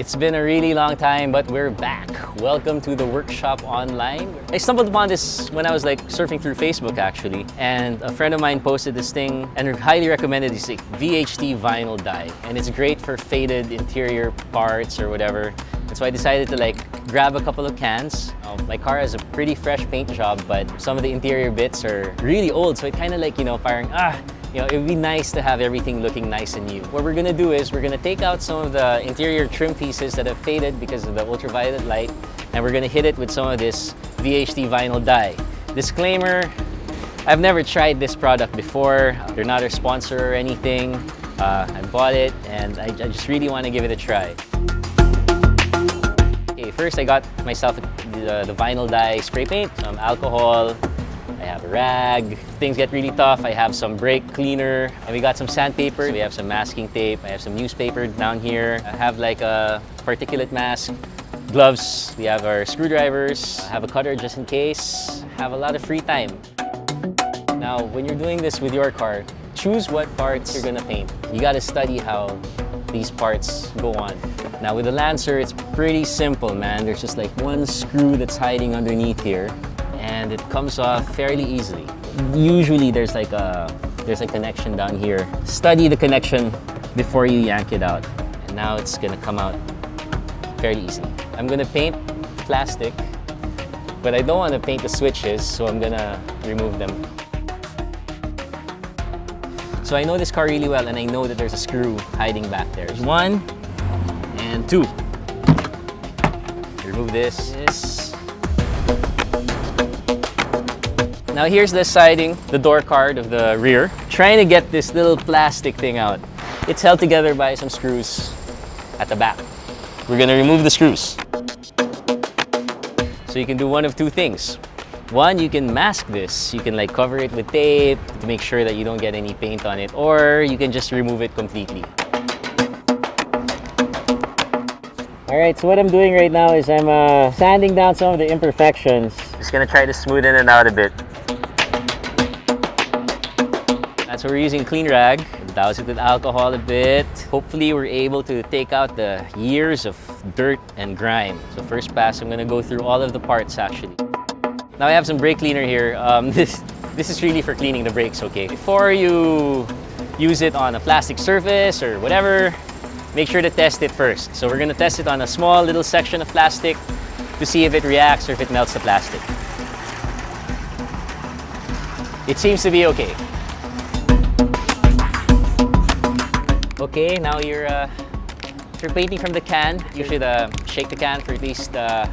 It's been a really long time, but we're back. Welcome to the Workshop Online. I stumbled upon this when I was like surfing through Facebook actually, and a friend of mine posted this thing and highly recommended this like, VHT vinyl dye, and it's great for faded interior parts or whatever. And so I decided to like grab a couple of cans. My car has a pretty fresh paint job, but some of the interior bits are really old, so it kind of like, firing, it would be nice to have everything looking nice and new. What we're gonna do is we're gonna take out some of the interior trim pieces that have faded because of the ultraviolet light, and we're gonna hit it with some of this VHT vinyl dye. Disclaimer, I've never tried this product before. They're not our sponsor or anything. I bought it and I just really want to give it a try. Okay, first I got myself the vinyl dye spray paint, some alcohol, I have a rag. If things get really tough, I have some brake cleaner, and we got some sandpaper. We have some masking tape. I have some newspaper down here. I have like a particulate mask, gloves. We have our screwdrivers. I have a cutter just in case. I have a lot of free time. Now, when you're doing this with your car, choose what parts you're gonna paint. You gotta study how these parts go on. Now with the Lancer, it's pretty simple, man. There's just like one screw that's hiding underneath here, and it comes off fairly easily. Usually there's like a connection down here. Study the connection before you yank it out. And now it's gonna come out fairly easily. I'm gonna paint plastic, but I don't want to paint the switches, so I'm gonna remove them. So I know this car really well, and I know that there's a screw hiding back there. There's one and two. Remove this. Now here's the siding, the door card of the rear. Trying to get this little plastic thing out. It's held together by some screws at the back. We're gonna remove the screws. So you can do one of two things. One, you can mask this. You can like cover it with tape to make sure that you don't get any paint on it, or you can just remove it completely. All right, so what I'm doing right now is I'm sanding down some of the imperfections. Just gonna try to smoothen it out a bit. So we're using clean rag, douse it with alcohol a bit. Hopefully we're able to take out the years of dirt and grime. So first pass, I'm gonna go through all of the parts actually. Now I have some brake cleaner here. This is really for cleaning the brakes, okay? Before you use it on a plastic surface or whatever, make sure to test it first. So we're gonna test it on a small little section of plastic to see if it reacts or if it melts the plastic. It seems to be okay. Okay, now if you're painting from the can, you should shake the can for at least a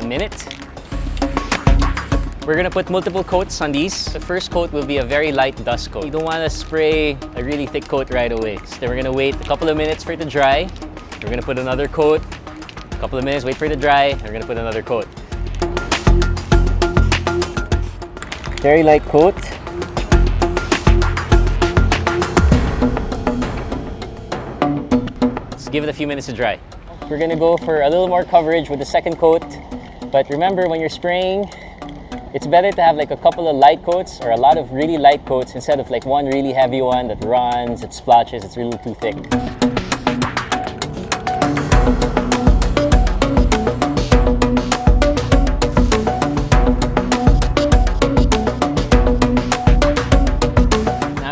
minute. We're gonna put multiple coats on these. The first coat will be a very light dust coat. You don't wanna spray a really thick coat right away. So then we're gonna wait a couple of minutes for it to dry. We're gonna put another coat. A couple of minutes, wait for it to dry. And we're gonna put another coat. Very light coat. Give it a few minutes to dry. We're gonna go for a little more coverage with the second coat, but remember when you're spraying, it's better to have like a couple of light coats or a lot of really light coats instead of like one really heavy one that runs, it splotches, it's really too thick.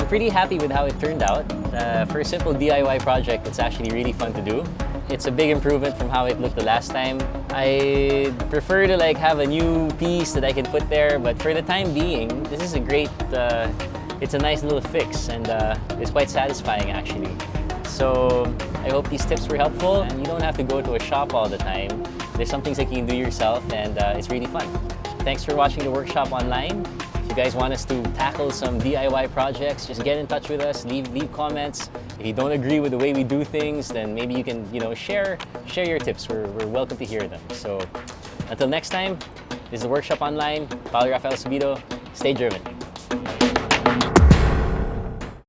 Pretty happy with how it turned out. For a simple DIY project, it's actually really fun to do. It's a big improvement from how it looked the last time. I prefer to like have a new piece that I can put there, but for the time being, this is a great, it's a nice little fix, and it's quite satisfying actually. So I hope these tips were helpful, and you don't have to go to a shop all the time. There's some things that you can do yourself, and it's really fun. Thanks for watching the Workshop Online. If you guys want us to tackle some DIY projects, just get in touch with us, leave comments. If you don't agree with the way we do things, then maybe you can, share your tips. We're welcome to hear them. So until next time, this is the Workshop Online. Paulo Rafael Subido. Stay driven.